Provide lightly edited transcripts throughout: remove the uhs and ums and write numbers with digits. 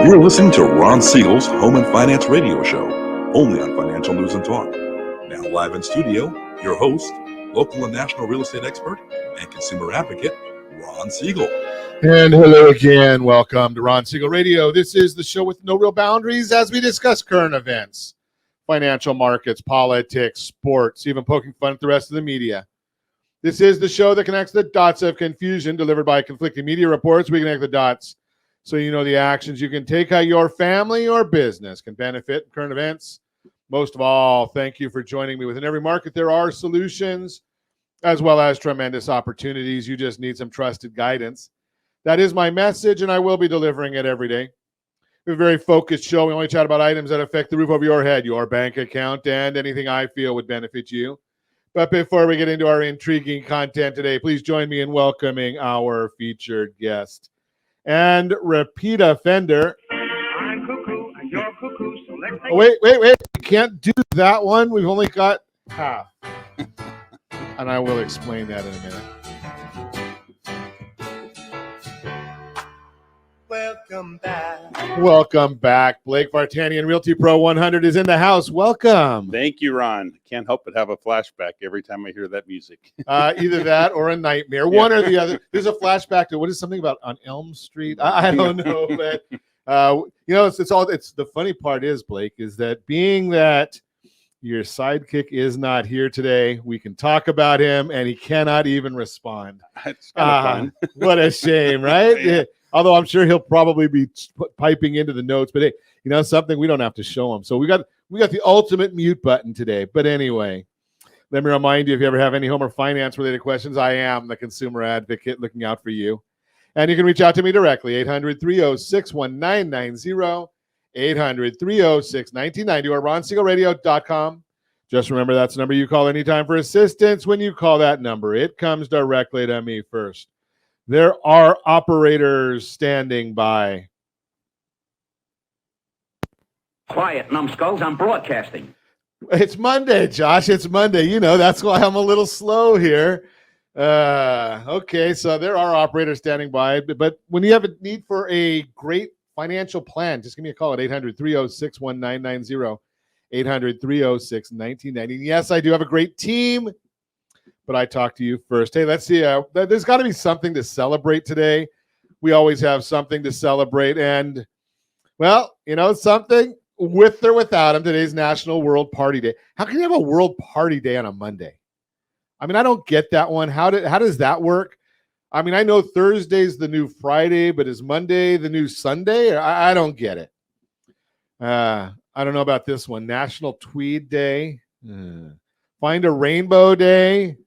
You're listening to Ron Siegel's Home and Finance Radio Show, only on Financial News and Talk. Now live in studio, your host, local and national real estate expert and consumer advocate, Ron Siegel. And hello again. Welcome to Ron Siegel Radio. This is the show with no real boundaries as we discuss current events, financial markets, politics, sports, even poking fun at the rest of the media. This is the show that connects the dots of confusion delivered by conflicting media reports. We connect the dots so you know the actions you can take, how your family or business can benefit from current events. Most of all, thank you for joining me. Within every market, there are solutions as well as tremendous opportunities. You just need some trusted guidance. That is my message, and I will be delivering it every day. We have a very focused show. We only chat about items that affect the roof over your head, your bank account, and anything I feel would benefit you. But before we get into our intriguing content today, please join me in welcoming our featured guest and repeat offender. I'm cuckoo and you're cuckoo, so let's Oh, wait. We can't do that one. We've only got half. And I will explain that in a minute. Welcome back. Blake Vartanian, Realty Pro 100 is in the house. Welcome. Thank you, Ron. Can't help but have a flashback every time I hear that music. Either that or a nightmare, one or the other. There's a flashback to what is something about on Elm Street. I don't know, but it's the funny part is, Blake, is that being that your sidekick is not here today, we can talk about him and he cannot even respond. It's kind of fun. What a shame, right? Yeah. Although I'm sure he'll probably be piping into the notes, but hey, you know something, we don't have to show him. So we got the ultimate mute button today. But anyway, let me remind you, if you ever have any home or finance related questions, I am the consumer advocate looking out for you. And you can reach out to me directly, 800-306-1990, 800-306-1990, or ronsiegelradio.com. Just remember that's the number you call anytime for assistance. When you call that number, it comes directly to me first. There are operators standing by. quiet, numbskulls. I'm broadcasting. It's Monday, Josh. It's Monday. You know, that's why I'm a little slow here. Okay, so there are operators standing by. But when you have a need for a great financial plan, just give me a call at 800-306-1990, 800-306-1990. Yes, I do have a great team, but I talk to you first. Hey, let's see. There's got to be something to celebrate today. We always have something to celebrate. And, well, you know something? With or without him, today's National World Party Day. How can you have a World Party Day on a Monday? I mean, I don't get that one. How does that work? I mean, I know Thursday's the new Friday, but is Monday the new Sunday? I don't get it. I don't know about this one. National Tweed Day. Find a Rainbow Day.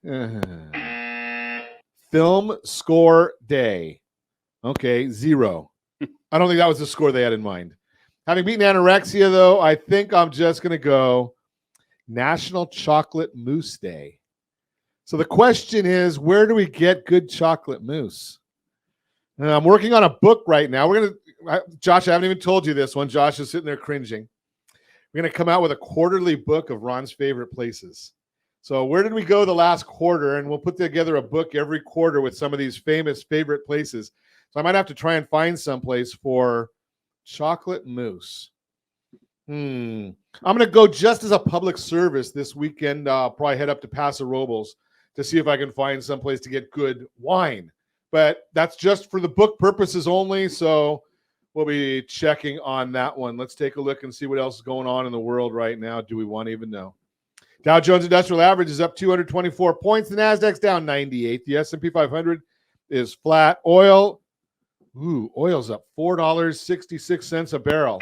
Film Score Day. Okay, 0. I don't think that was the score they had in mind. Having beaten anorexia, though, I think I'm just going to go National Chocolate Mousse Day. So the question is, where do we get good chocolate mousse? And I'm working on a book right now. Josh, I haven't even told you this one. Josh is sitting there cringing. We're going to come out with a quarterly book of Ron's favorite places. So where did we go the last quarter? And we'll put together a book every quarter with some of these famous favorite places. So I might have to try and find someplace for chocolate mousse. I'm going to go just as a public service this weekend. I'll probably head up to Paso Robles to see if I can find someplace to get good wine. But that's just for the book purposes only. So we'll be checking on that one. Let's take a look and see what else is going on in the world right now. Do we want to even know? Dow Jones Industrial Average is up 224 points. The Nasdaq's down 98. The S&P 500 is flat. Oil's up $4.66 a barrel.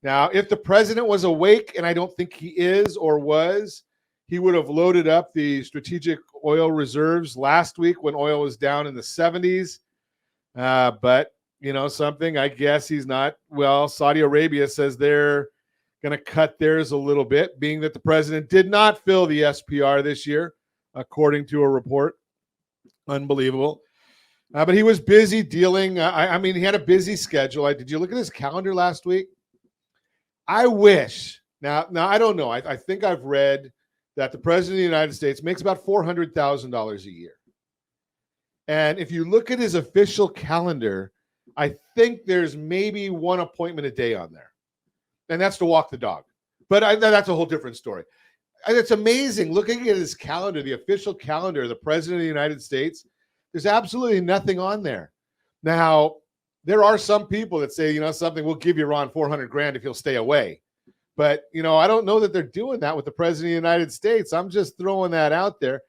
Now, if the president was awake, and I don't think he is or was, he would have loaded up the strategic oil reserves last week when oil was down in the 70s. But, you know, something, I guess he's not. Well, Saudi Arabia says they're going to cut theirs a little bit, being that the president did not fill the SPR this year, according to a report. Unbelievable. But he was busy dealing. I mean, he had a busy schedule. Did you look at his calendar last week? I wish. Now I don't know. I think I've read that the president of the United States makes about $400,000 a year. And if you look at his official calendar, I think there's maybe one appointment a day on there, and that's to walk the dog. But that's a whole different story. And it's amazing looking at his calendar, the official calendar of the President of the United States. There's absolutely nothing on there. Now, there are some people that say, something, we'll give you Ron $400,000 if he'll stay away. But, I don't know that they're doing that with the President of the United States. I'm just throwing that out there.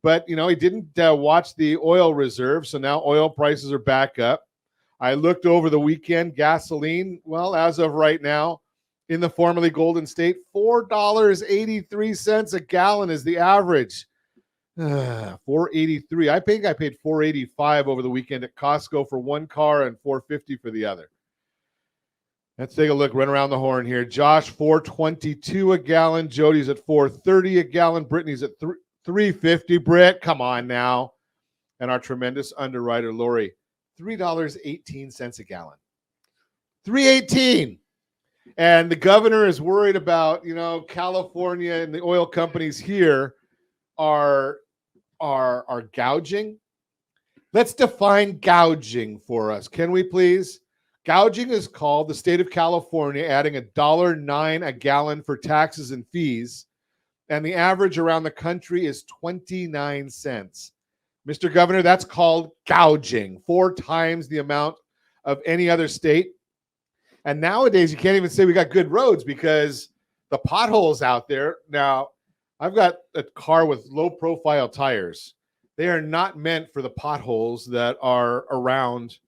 But, he didn't watch the oil reserve. So now oil prices are back up. I looked over the weekend, gasoline, well, as of right now, in the formerly Golden State, $4.83 a gallon is the average. $4.83. I think I paid $4.85 over the weekend at Costco for one car and $4.50 for the other. Let's take a look. Run around the horn here. Josh, $4.22 a gallon. Jody's at $4.30 a gallon. Brittany's at $3.50. Britt, come on now. And our tremendous underwriter, Lori, $3.18 a gallon. $3.18. And the governor is worried about, California and the oil companies here are gouging. Let's define gouging for us. Can we please? Gouging is called the state of California adding $1.09 a gallon for taxes and fees. And the average around the country is 29 cents. Mr. Governor, that's called gouging, 4 times the amount of any other state. And nowadays, you can't even say we got good roads because the potholes out there. Now, I've got a car with low-profile tires. They are not meant for the potholes that are around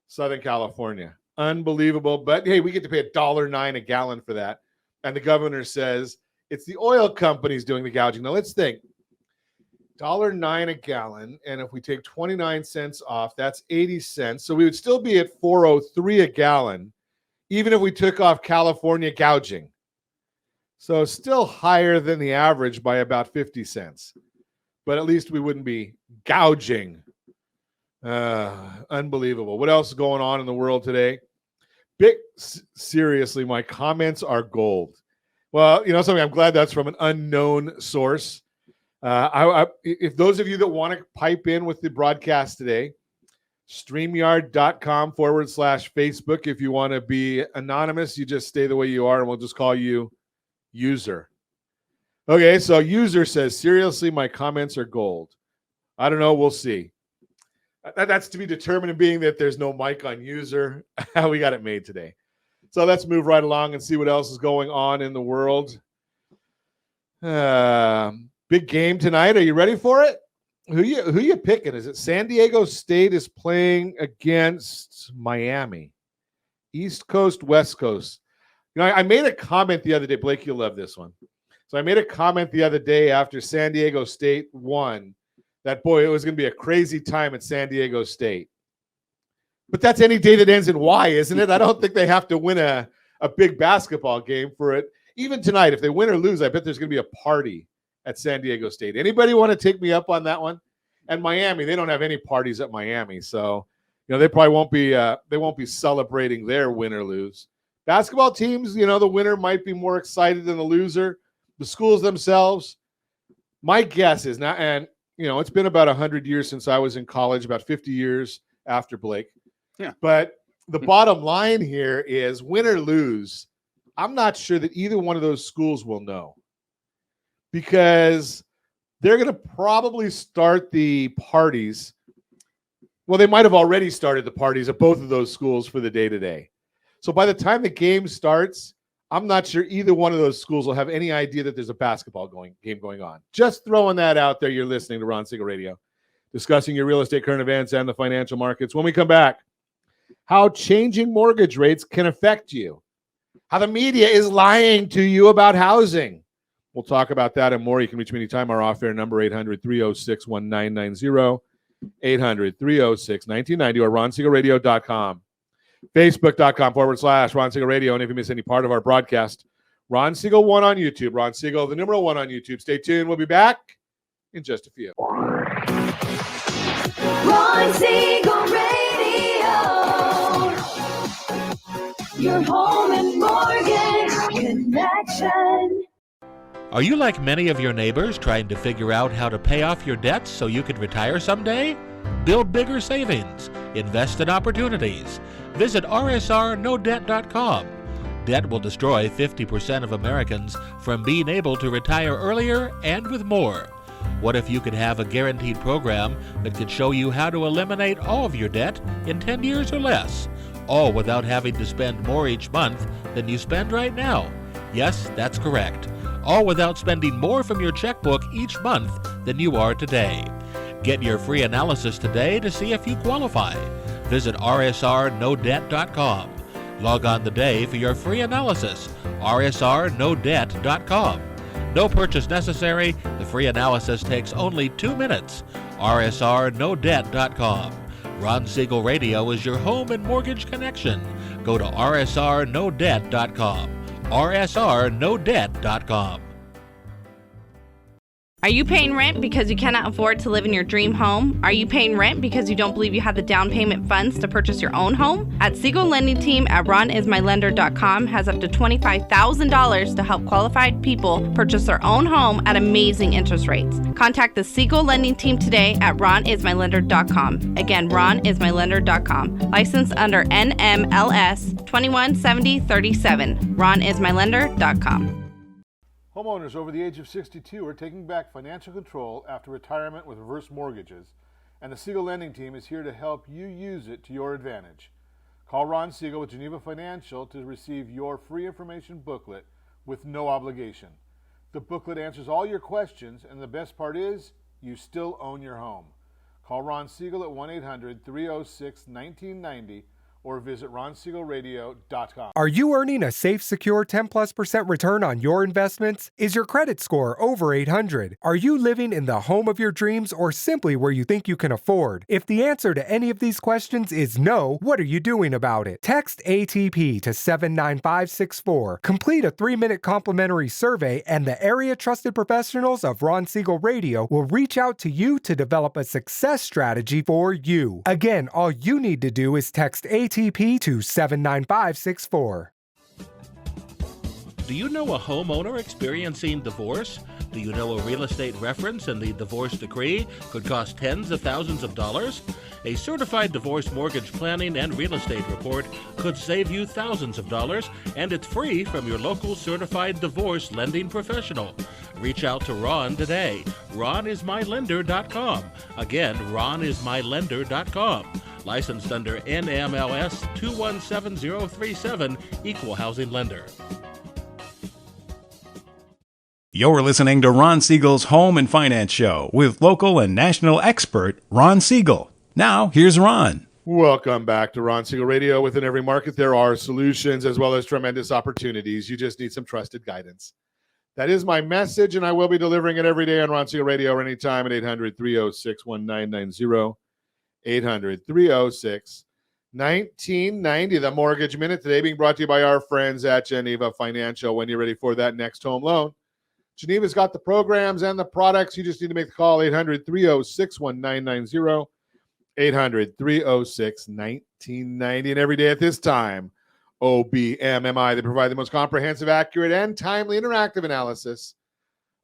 Southern California. Unbelievable. But, hey, we get to pay $1.09 a gallon for that. And the governor says it's the oil companies doing the gouging. Now, let's think. $1.09 a gallon, and if we take 29 cents off, that's 80 cents. So we would still be at $4.03 a gallon, even if we took off California gouging. So still higher than the average by about 50 cents. But at least we wouldn't be gouging. Unbelievable. What else is going on in the world today? Seriously, my comments are gold. Well, something, I'm glad that's from an unknown source. If those of you that want to pipe in with the broadcast today, StreamYard.com/Facebook. If you want to be anonymous, you just stay the way you are, and we'll just call you User. Okay, so User says, seriously, my comments are gold. I don't know. We'll see. That's to be determined, being that there's no mic on User. We got it made today. So let's move right along and see what else is going on in the world. Big game tonight. Are you ready for it? Who you picking? Is it San Diego State is playing against Miami? East Coast, West Coast. I made a comment the other day. Blake, you'll love this one. So I made a comment the other day after San Diego State won that, boy, it was going to be a crazy time at San Diego State. But that's any day that ends in Y, isn't it? I don't think they have to win a big basketball game for it. Even tonight, if they win or lose, I bet there's going to be a party at San Diego State. Anybody want to take me up on that one? And Miami, they don't have any parties at Miami, so they probably won't be celebrating their win or lose. Basketball teams, the winner might be more excited than the loser. The schools themselves, my guess is not, and it's been about 100 years since I was in college, about 50 years after Blake. Yeah. But the bottom line here is, win or lose, I'm not sure that either one of those schools will know, because they're going to probably start the parties. Well, they might have already started the parties at both of those schools for the day-to-day. So by the time the game starts, I'm not sure either one of those schools will have any idea that there's a basketball game going on. Just throwing that out there. You're listening to Ron Siegel Radio, discussing your real estate, current events, and the financial markets. When we come back, how changing mortgage rates can affect you, how the media is lying to you about housing. We'll talk about that and more. You can reach me anytime. Our off-air number, 800-306-1990, 800-306-1990, or RonSiegelRadio.com. Facebook.com/Ron Siegel Radio. And if you miss any part of our broadcast, Ron Siegel 1 on YouTube. Ron Siegel, the numeral 1 on YouTube. Stay tuned. We'll be back in just a few. Ron Siegel Radio, your home and mortgage connection. Are you like many of your neighbors trying to figure out how to pay off your debts so you can retire someday? Build bigger savings. Invest in opportunities. Visit rsrnodebt.com. Debt will destroy 50% of Americans from being able to retire earlier and with more. What if you could have a guaranteed program that could show you how to eliminate all of your debt in 10 years or less, all without having to spend more each month than you spend right now? Yes, that's correct. All without spending more from your checkbook each month than you are today. Get your free analysis today to see if you qualify. Visit rsrnodebt.com. Log on today for your free analysis, rsrnodebt.com. No purchase necessary. The free analysis takes only 2 minutes. rsrnodebt.com. Ron Siegel Radio is your home and mortgage connection. Go to rsrnodebt.com. rsrnodebt.com. Are you paying rent because you cannot afford to live in your dream home? Are you paying rent because you don't believe you have the down payment funds to purchase your own home? At Siegel Lending Team at ronismylender.com has up to $25,000 to help qualified people purchase their own home at amazing interest rates. Contact the Siegel Lending Team today at ronismylender.com. Again, ronismylender.com. Licensed under NMLS 217037. ronismylender.com. Homeowners over the age of 62 are taking back financial control after retirement with reverse mortgages, and the Siegel Lending Team is here to help you use it to your advantage. Call Ron Siegel with Geneva Financial to receive your free information booklet with no obligation. The booklet answers all your questions, and the best part is, you still own your home. Call Ron Siegel at 1-800-306-1990 or visit ronsiegelradio.com. Are you earning a safe, secure 10+% return on your investments? Is your credit score over 800? Are you living in the home of your dreams or simply where you think you can afford? If the answer to any of these questions is no, what are you doing about it? Text ATP to 79564. Complete a 3-minute complimentary survey, and the area trusted professionals of Ron Siegel Radio will reach out to you to develop a success strategy for you. Again, all you need to do is text ATP to 79564. Do you know a homeowner experiencing divorce? Do you know a real estate reference and the divorce decree could cost tens of thousands of dollars? A certified divorce mortgage planning and real estate report could save you thousands of dollars, and it's free from your local certified divorce lending professional. Reach out to Ron today. ronismylender.com. Again, ronismylender.com. Licensed under NMLS 217037, Equal Housing Lender. You're listening to Ron Siegel's Home and Finance Show with local and national expert Ron Siegel. Now, here's Ron. Welcome back to Ron Siegel Radio. Within every market, there are solutions as well as tremendous opportunities. You just need some trusted guidance. That is my message, and I will be delivering it every day on Ron Siegel Radio or anytime at 800-306-1990. 800-306-1990. The Mortgage Minute today being brought to you by our friends at Geneva Financial. When you're ready for that next home loan, Geneva's got the programs and the products. You just need to make the call, 800-306-1990, 800-306-1990. And every day at this time, OBMMI, they provide the most comprehensive, accurate, and timely interactive analysis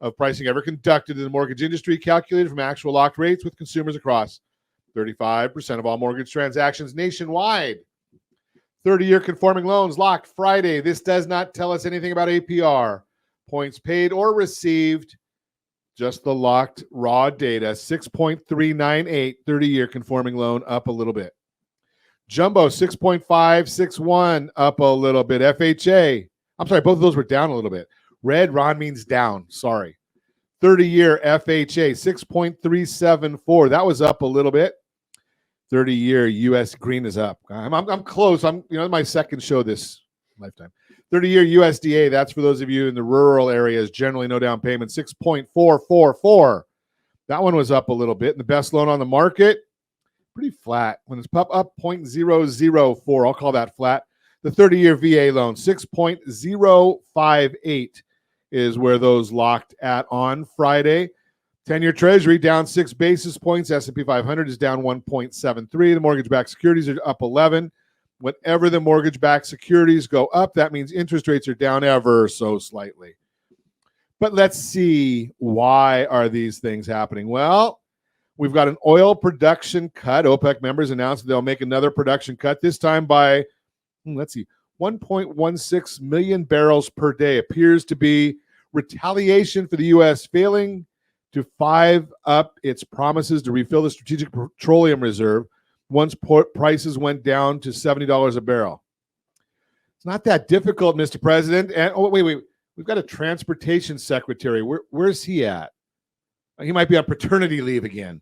of pricing ever conducted in the mortgage industry, calculated from actual locked rates with consumers across 35% of all mortgage transactions nationwide. 30-year conforming loans locked Friday. This does not tell us anything about APR, points paid or received, just the locked raw data. 6.398, 30-year conforming loan, up a little bit. Jumbo, 6.561, up a little bit. FHA, I'm sorry, both of those were down a little bit. Red, Ron means down, sorry. 30-year FHA, 6.374. That was up a little bit. 30-year U.S. green is up. I'm close. My second show this lifetime. 30-year USDA, that's for those of you in the rural areas, generally no down payment, 6.444. That one was up a little bit. And the best loan on the market, pretty flat. When it's up 0.004, I'll call that flat. The 30-year VA loan, 6.058 is where those locked at on Friday. 10-year Treasury down 6 basis points. S&P 500 is down 1.73. The mortgage-backed securities are up 11. Whenever the mortgage-backed securities go up, that means interest rates are down ever so slightly. But let's see, why are these things happening? Well, We've got an oil production cut. OPEC members announced that they'll make another production cut, this time by, 1.16 million barrels per day. Appears to be retaliation for the U.S. failing to up its promises to refill the Strategic Petroleum Reserve once prices went down to $70 a barrel. It's not that difficult, Mr. President. And wait. We've got a transportation secretary. Where's he at? He might be on paternity leave again.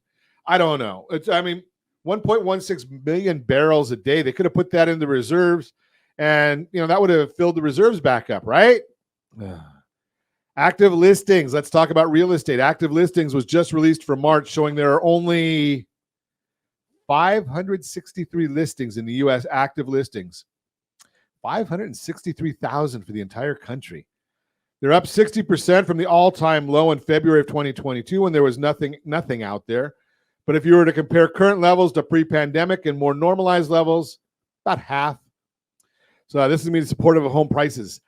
I don't know. 1.16 million barrels a day. They could have put that in the reserves, and that would have filled the reserves back up, right? Active listings. Let's talk about real estate. Active listings was just released for March, showing there are only 563 listings in the U.S. Active listings. 563,000 for the entire country. They're up 60% from the all-time low in February of 2022 when there was nothing out there. But if you were to compare current levels to pre-pandemic and more normalized levels, about half. So this is going to be supportive of home prices.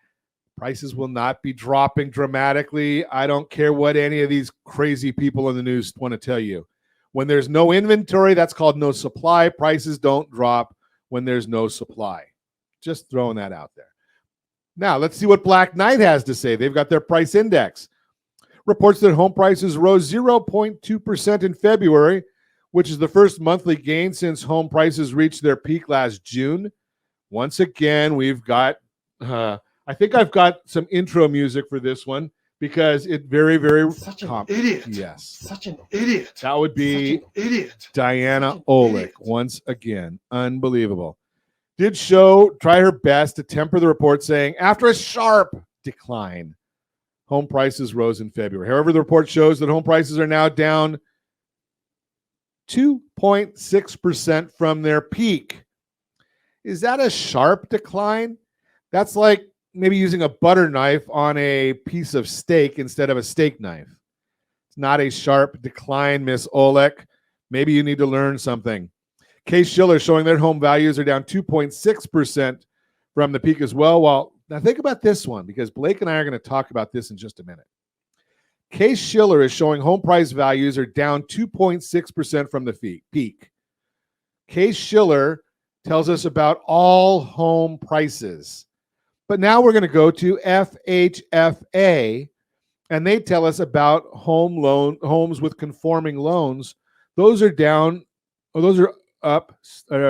Prices will not be dropping dramatically. I don't care what any of these crazy people in the news want to tell you. When there's no inventory, that's called no supply. Prices don't drop when there's no supply. Just throwing that out there. Now, let's see what Black Knight has to say. They've got their price index. Reports that home prices rose 0.2% in February, which is the first monthly gain since home prices reached their peak last June. Once again, we've got, I think I've got some intro music for this one because it very, very... Such an idiot. Yes. Such an idiot. That would be Such an idiot. Diana Such an Olick idiot. once again. Unbelievable. Did try her best to temper the report, saying after a sharp decline, home prices rose in February. However, the report shows that home prices are now down 2.6% from their peak. Is that a sharp decline? That's like maybe using a butter knife on a piece of steak instead of a steak knife. It's not a sharp decline, Miss Olick. Maybe you need to learn something. Case-Shiller showing their home values are down 2.6% from the peak as well. Well, now think about this one, because Blake and I are going to talk about this in just a minute. Case-Shiller is showing home price values are down 2.6% from the peak. Case-Shiller tells us about all home prices. But now we're going to go to FHFA, and they tell us about homes with conforming loans. Those are down, or those are up,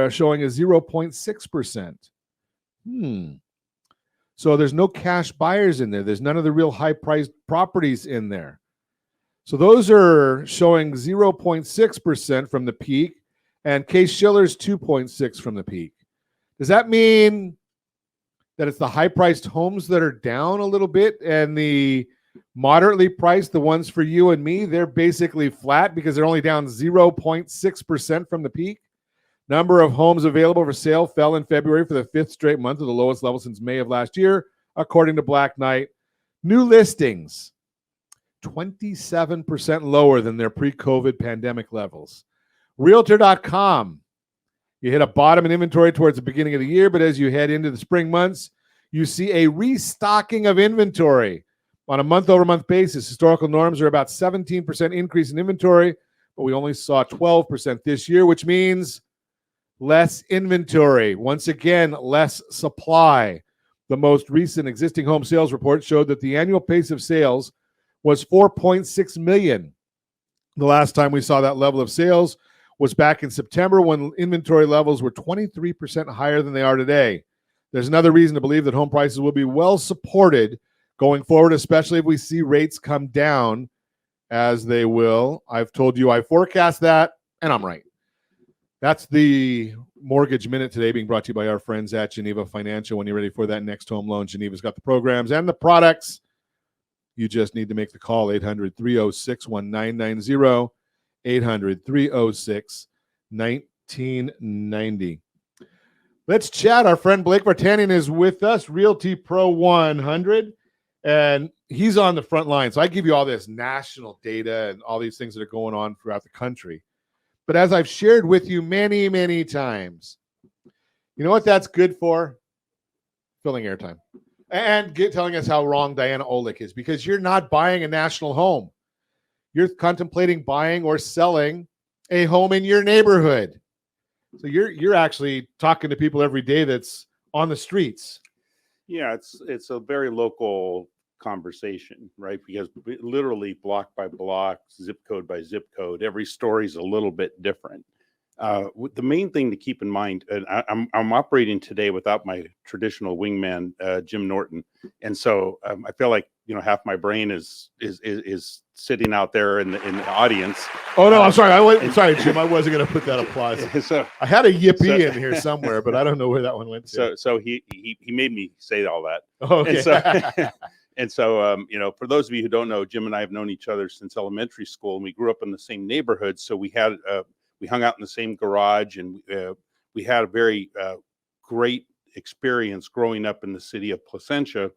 showing a 0.6%. So there's no cash buyers in there. There's none of the real high-priced properties in there. So those are showing 0.6% from the peak, and Case-Shiller's 2.6 from the peak. Does that mean that it's the high-priced homes that are down a little bit, and the moderately priced, the ones for you and me, they're basically flat because they're only down 0.6% from the peak? Number of homes available for sale fell in February for the fifth straight month, to the lowest level since May of last year, according to Black Knight. New listings, 27% lower than their pre-COVID pandemic levels. Realtor.com, you hit a bottom in inventory towards the beginning of the year, but as you head into the spring months, you see a restocking of inventory on a month-over-month basis. Historical norms are about 17% increase in inventory, but we only saw 12% this year, which means less inventory. Once again, less supply. The most recent existing home sales report showed that the annual pace of sales was 4.6 million. The last time we saw that level of sales was back in September, when inventory levels were 23% higher than they are today. There's another reason to believe that home prices will be well supported going forward, especially if we see rates come down, as they will. I've told you I forecast that, and I'm right. That's the Mortgage Minute today, being brought to you by our friends at Geneva Financial. When you're ready for that next home loan, Geneva's got the programs and the products. You just need to make the call, 800-306-1990, 800-306-1990. Let's chat. Our friend Blake Vartanian is with us, Realty Pro 100, and he's on the front line. So I give you all this national data and all these things that are going on throughout the country. But as I've shared with you many, many times, you know what that's good for? Filling airtime. And telling us how wrong Diana Olick is, because you're not buying a national home. You're contemplating buying or selling a home in your neighborhood. So you're actually talking to people every day that's on the streets. Yeah, it's a very local conversation, right? Because literally block by block, zip code by zip code, every story is a little bit different. The main thing to keep in mind, and I'm operating today without my traditional wingman, Jim Norton, and so I feel like half my brain is sitting out there in the audience. Oh no, I'm sorry. Sorry, Jim. I wasn't going to put that applause. So I had a yippee in here somewhere, but I don't know where that one went to. So he made me say all that. Okay. And so, for those of you who don't know, Jim and I have known each other since elementary school, and we grew up in the same neighborhood. So we hung out in the same garage, and we had a very great experience growing up in the city of Placentia.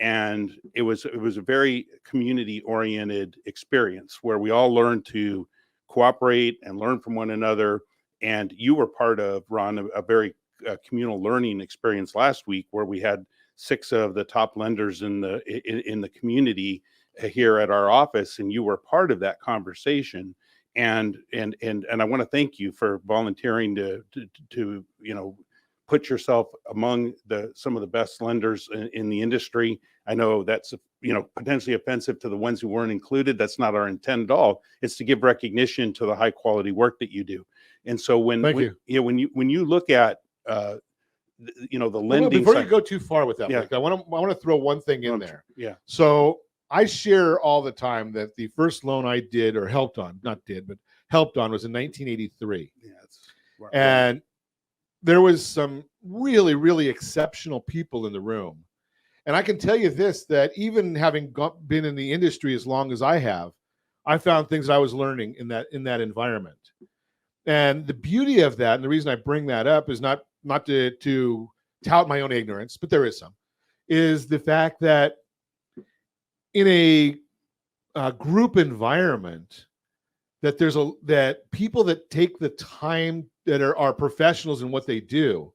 And it was a very community-oriented experience where we all learned to cooperate and learn from one another. And you were part of, Ron, a very communal learning experience last week where we had 6 of the top lenders in the community here at our office, and you were part of that conversation. And I want to thank you for volunteering to put yourself among some of the best lenders in the industry. I know that's potentially offensive to the ones who weren't included. That's not our intent at all. It's to give recognition to the high quality work that you do. And so when you look at the lending before side, you go too far with that, yeah. Blake, I want to throw one thing in there. Yeah. So I share all the time that the first loan I did or helped on was in 1983. Yeah, and there was some really, really exceptional people in the room. And I can tell you this, that even having been in the industry as long as I have, I found things I was learning in that environment. And the beauty of that, and the reason I bring that up is not to tout my own ignorance, but there is some, is the fact that in a group environment, that people that take the time, that are professionals in what they do,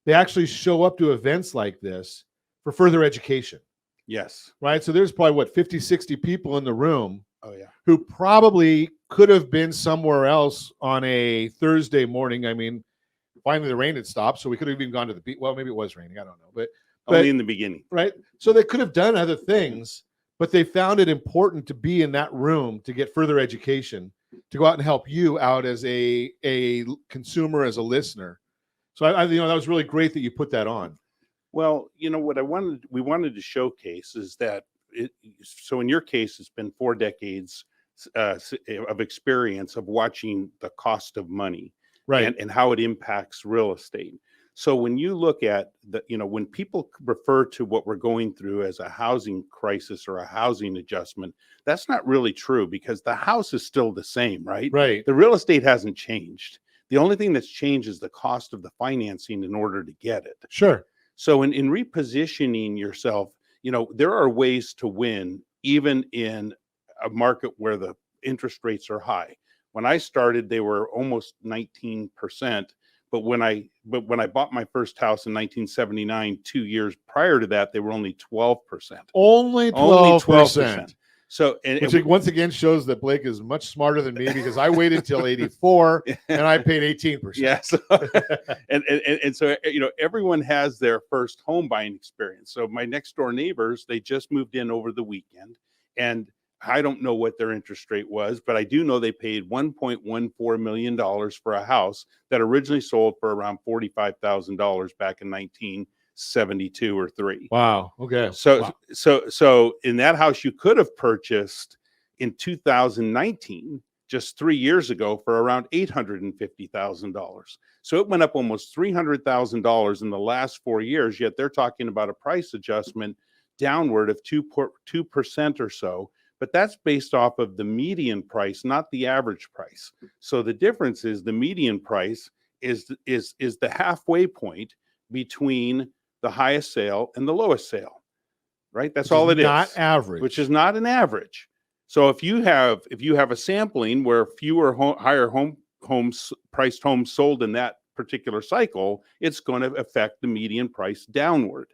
they actually show up to events like this for further education. Yes. Right. So there's probably 50, 60 people in the room. Oh yeah. Who probably could have been somewhere else on a Thursday morning. I mean, finally the rain had stopped, so we could have even gone to the beach. Well, maybe it was raining. I don't know, but only in the beginning. Right. So they could have done other things, but they found it important to be in that room to get further education, to go out and help you out as a consumer, as a listener. So I that was really great that you put that on. Well, what we wanted to showcase is that so in your case, it's been 4 decades of experience of watching the cost of money, right, and how it impacts real estate. So when you look at when people refer to what we're going through as a housing crisis or a housing adjustment, that's not really true, because the house is still the same, right? Right. The real estate hasn't changed. The only thing that's changed is the cost of the financing in order to get it. Sure. So in repositioning yourself, there are ways to win even in a market where the interest rates are high. When I started, they were almost 19%. But when I bought my first house in 1979, 2 years prior to that, they were only 12%. Only 12%. So, which once again shows that Blake is much smarter than me, because I waited till 84 and I paid 18%. Yes. And so, everyone has their first home buying experience. So my next door neighbors, they just moved in over the weekend, and I don't know what their interest rate was, but I do know they paid $1.14 million for a house that originally sold for around $45,000 back in 1972 or 3. Wow. Okay. So in that house you could have purchased in 2019, just 3 years ago, for around $850,000. So it went up almost $300,000 in the last 4 years. Yet they're talking about a price adjustment downward of 2% or so. But that's based off of the median price, not the average price. So the difference is the median price is the halfway point between the highest sale and the lowest sale, right? That's all it is. Not average. Which is not an average. So if you have a sampling where fewer higher priced homes sold in that particular cycle, it's going to affect the median price downward.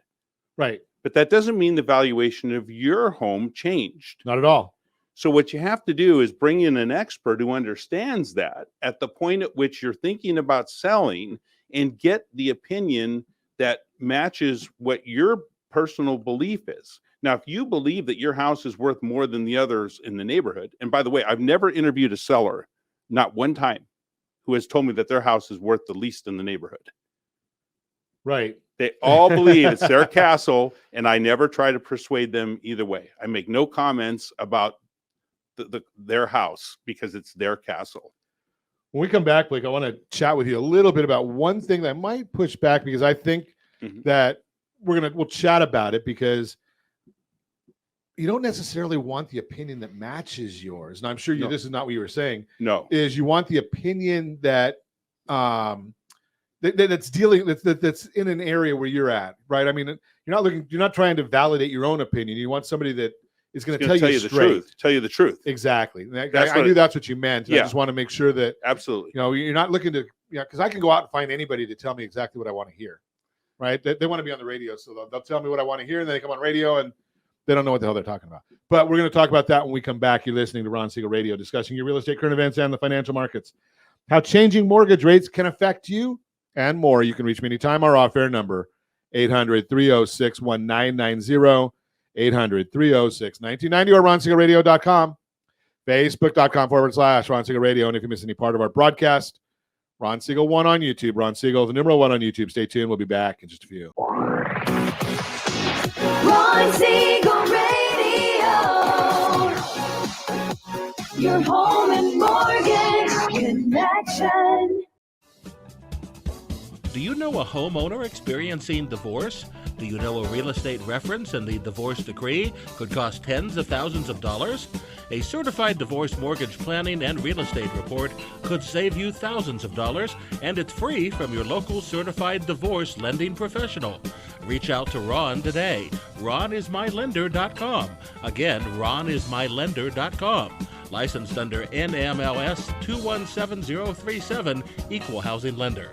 Right. But that doesn't mean the valuation of your home changed. Not at all. So what you have to do is bring in an expert who understands that at the point at which you're thinking about selling, and get the opinion that matches what your personal belief is. Now, if you believe that your house is worth more than the others in the neighborhood, and by the way, I've never interviewed a seller, not one time, who has told me that their house is worth the least in the neighborhood. Right. They all believe it's their castle, and I never try to persuade them either way. I make no comments about their house because it's their castle. When we come back, Blake, I want to chat with you a little bit about one thing that might push back, because I think that we'll chat about it, because you don't necessarily want the opinion that matches yours. And I'm sure this is not what you were saying. No, is you want the opinion that that's in an area where you're at, right? I mean, you're not trying to validate your own opinion. You want somebody that is going to tell you the truth. Tell you the truth. Exactly. I knew that's what you meant. Yeah. I just want to make sure that absolutely, you're not looking to, because I can go out and find anybody to tell me exactly what I want to hear, right? They want to be on the radio, so they'll tell me what I want to hear, and then they come on radio and they don't know what the hell they're talking about. But we're going to talk about that when we come back. You're listening to Ron Siegel Radio, discussing your real estate, current events, and the financial markets. How changing mortgage rates can affect you and more. You can reach me anytime. Our off-air number, 800-306-1990, 800-306-1990, or RonSiegelRadio.com, Facebook.com/Ron Siegel Radio. And if you miss any part of our broadcast, Ron Siegel 1 on YouTube. Ron Siegel, the numeral 1 on YouTube. Stay tuned. We'll be back in just a few. Ron Siegel Radio, your home and mortgage connection. Do you know a homeowner experiencing divorce? Do you know a real estate reference and the divorce decree could cost tens of thousands of dollars? A certified divorce mortgage planning and real estate report could save you thousands of dollars, and it's free from your local certified divorce lending professional. Reach out to Ron today. RonIsMyLender.com. Again, RonIsMyLender.com. Licensed under NMLS 217037, Equal Housing Lender.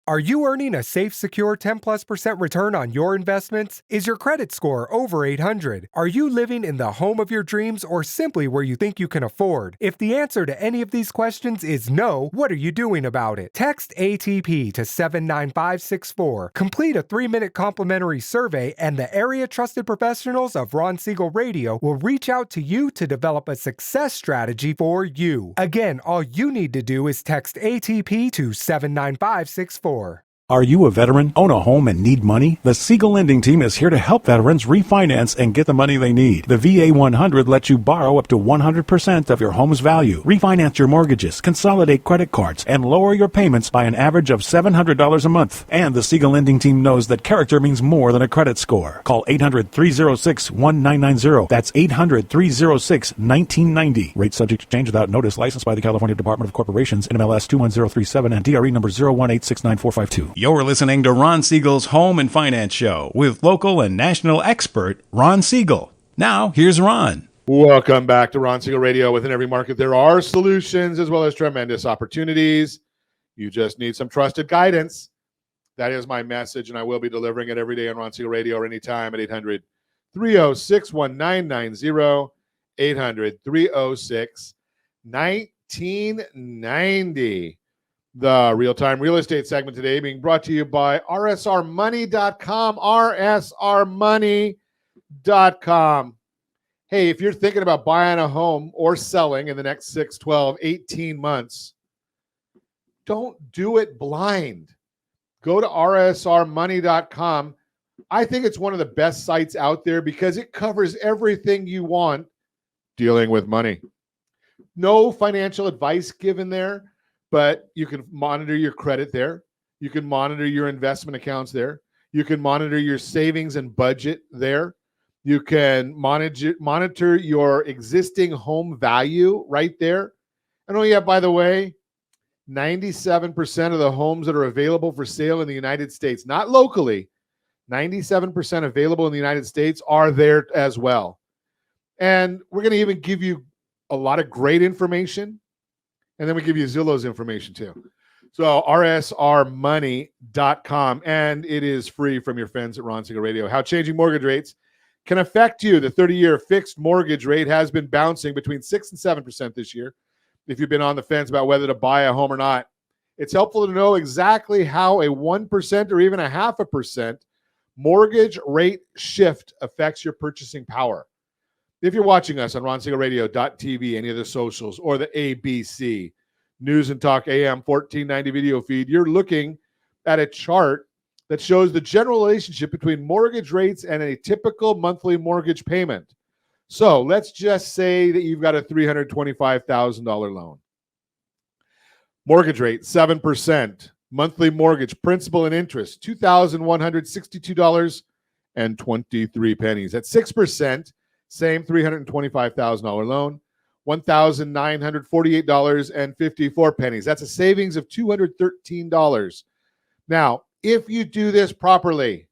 Are you earning a safe, secure 10+% return on your investments? Is your credit score over 800? Are you living in the home of your dreams, or simply where you think you can afford? If the answer to any of these questions is no, what are you doing about it? Text ATP to 79564. Complete a 3-minute complimentary survey, and the area trusted professionals of Ron Siegel Radio will reach out to you to develop a success strategy for you. Again, all you need to do is text ATP to 79564. Are you a veteran, own a home, and need money? The Siegel Lending Team is here to help veterans refinance and get the money they need. The VA 100 lets you borrow up to 100% of your home's value, refinance your mortgages, consolidate credit cards, and lower your payments by an average of $700 a month. And the Siegel Lending Team knows that character means more than a credit score. Call 800-306-1990. That's 800-306-1990. Rate subject to change without notice. Licensed by the California Department of Corporations, NMLS 21037, and DRE number 018694452. You're listening to Ron Siegel's Home and Finance Show with local and national expert Ron Siegel. Now, here's Ron. Welcome back to Ron Siegel Radio. Within every market, there are solutions as well as tremendous opportunities. You just need some trusted guidance. That is my message, and I will be delivering it every day on Ron Siegel Radio or anytime at 800-306-1990, 800-306-1990. The real-time real estate segment today being brought to you by rsrmoney.com, rsrmoney.com. Hey, if you're thinking about buying a home or selling in the next 6, 12, 18 months, don't do it blind. Go to rsrmoney.com. I think it's one of the best sites out there because it covers everything you want dealing with money. No financial advice given there, but you can monitor your credit there. You can monitor your investment accounts there. You can monitor your savings and budget there. You can monitor your existing home value right there. And oh yeah, by the way, 97% of the homes that are available for sale in the United States, not locally, 97% available in the United States are there as well. And we're going to even give you a lot of great information. And then we give you Zillow's information too. So rsrmoney.com, and it is free from your friends at Ron Siegel Radio. How changing mortgage rates can affect you. The 30-year fixed mortgage rate has been bouncing between 6 and 7% this year. If you've been on the fence about whether to buy a home or not, it's helpful to know exactly how a 1% or even a 0.5% mortgage rate shift affects your purchasing power. If you're watching us on RonSiegelRadio.tv, any of the socials, or the ABC News and Talk AM 1490 video feed, you're looking at a chart that shows the general relationship between mortgage rates and a typical monthly mortgage payment. So let's just say that you've got a $325,000 loan. Mortgage rate, 7%. Monthly mortgage, principal and interest, $2,162.23. At 6%, same $325,000 loan, $1,948.54. That's a savings of $213. Now, if you do this properly,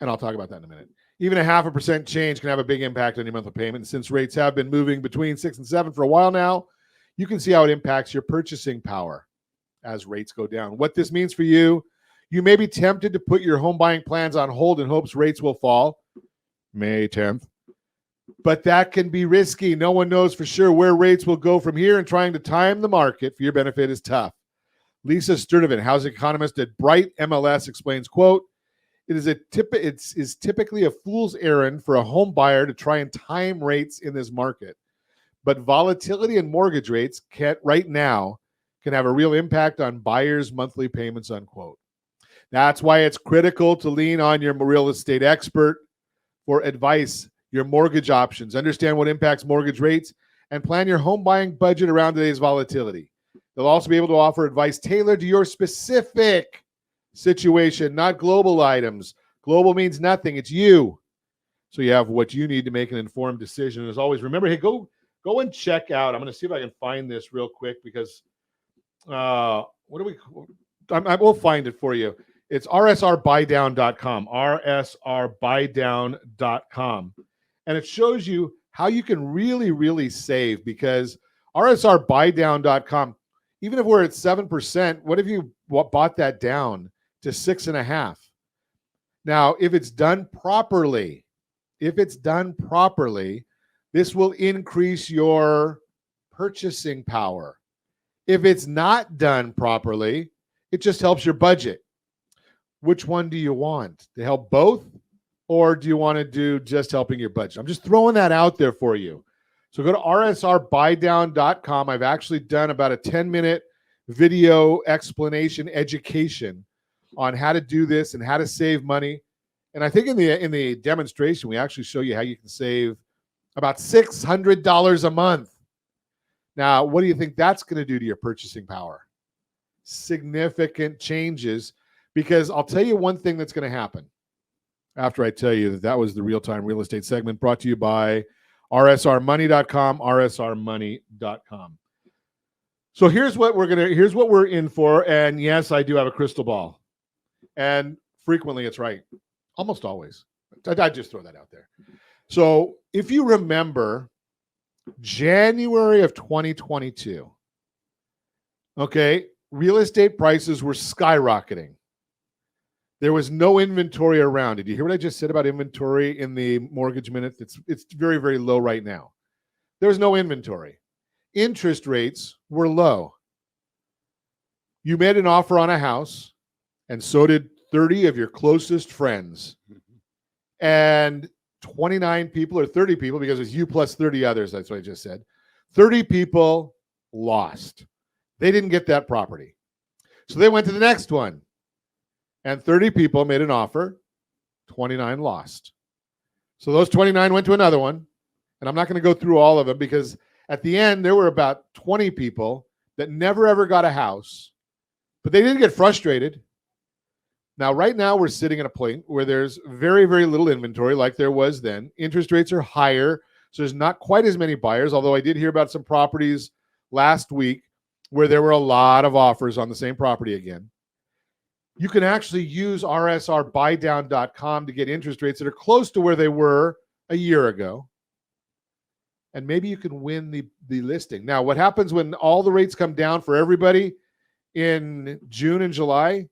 and I'll talk about that in a minute, even a 0.5% change can have a big impact on your monthly payment. And since rates have been moving between 6 and 7 for a while now, you can see how it impacts your purchasing power as rates go down. What this means for you, you may be tempted to put your home buying plans on hold in hopes rates will fall May 10th. But that can be risky. No one knows for sure where rates will go from here, and trying to time the market for your benefit is tough. Lisa Sturdivant, housing economist at Bright MLS, explains, quote, it is typically a fool's errand for a home buyer to try and time rates in this market. But volatility in mortgage rates right now can have a real impact on buyers' monthly payments, unquote. That's why it's critical to lean on your real estate expert for advice, your mortgage options, understand what impacts mortgage rates, and plan your home buying budget around today's volatility. They'll also be able to offer advice tailored to your specific situation, not global items. Global means nothing. It's you. So you have what you need to make an informed decision. As always, remember, hey, go and check out. I'm going to see if I can find this real quick because we'll find it for you. It's rsrbuydown.com, rsrbuydown.com. And it shows you how you can really, really save, because rsrbuydown.com, even if we're at 7%, what if you bought that down to 6.5%? Now, if it's done properly, this will increase your purchasing power. If it's not done properly, it just helps your budget. Which one do you want? To help both? Or do you want to do just helping your budget? I'm just throwing that out there for you. So go to rsrbuydown.com. I've actually done about a 10-minute video explanation education on how to do this and how to save money. And I think in the demonstration, we actually show you how you can save about $600 a month. Now, what do you think that's going to do to your purchasing power? Significant changes, because I'll tell you one thing that's going to happen after I tell you that was the real-time real estate segment brought to you by rsrmoney.com, rsrmoney.com. So here's what we're in for. And yes, I do have a crystal ball. And frequently it's right. Almost always. I just throw that out there. So if you remember January of 2022, okay, real estate prices were skyrocketing. There was no inventory around. Did you hear what I just said about inventory in the mortgage minute? It's very, very low right now. There was no inventory. Interest rates were low. You made an offer on a house, and so did 30 of your closest friends. And 29 people or 30 people, because it's you plus 30 others, that's what I just said. 30 people lost. They didn't get that property. So they went to the next one. And 30 people made an offer, 29 lost. So those 29 went to another one. And I'm not going to go through all of them, because at the end, there were about 20 people that never, ever got a house, but they didn't get frustrated. Now, right now, we're sitting at a point where there's very, very little inventory like there was then. Interest rates are higher, so there's not quite as many buyers, although I did hear about some properties last week where there were a lot of offers on the same property again. You can actually use rsrbuydown.com to get interest rates that are close to where they were a year ago. And maybe you can win the listing. Now, what happens when all the rates come down for everybody in June and July?